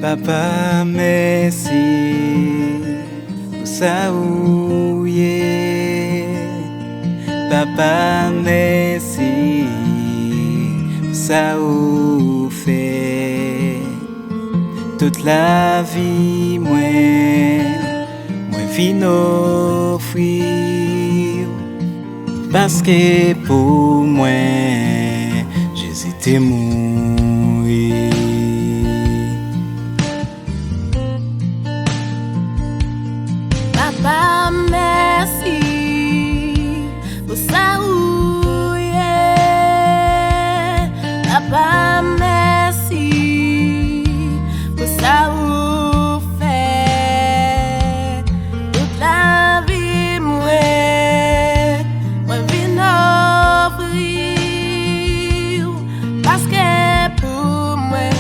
Papa, merci pour ça où y est. Papa, merci pour ça où fait. Toute la vie, moi vin offrir. Parce que pour moi, j'hésitais mourir. Papa, merci pour ça où y est. Papa, merci pour ça où fait. Toute la vie, moi vin offrir. Parce que pour moi,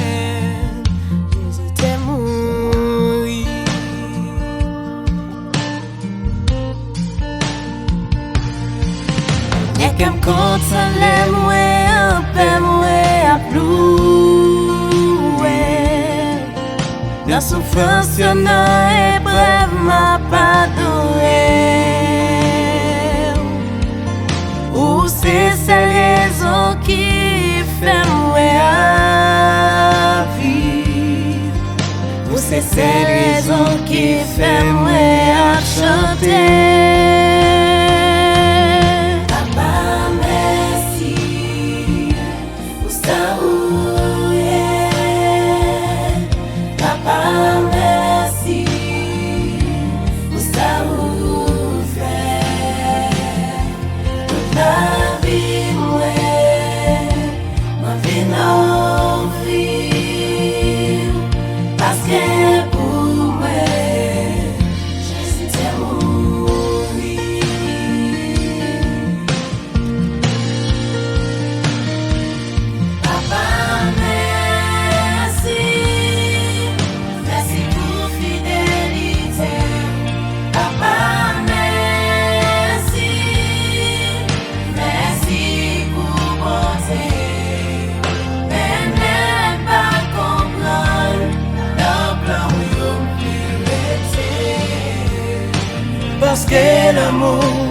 j'hésitais mourir. Y'a qu'à m'consoler, moi, un peu, moi, à plouer. La souffrance, y'en a épreuve, m'a pas doué. Ou c'est cette raison qui fait moi à vivre. Ou c'est cette raison qui fait moi à chanter. Parce que pour moi, j'hésitais mourir. Papa, merci, merci pour fidélité. Papa, merci, merci pour bonté. Parce que l'amour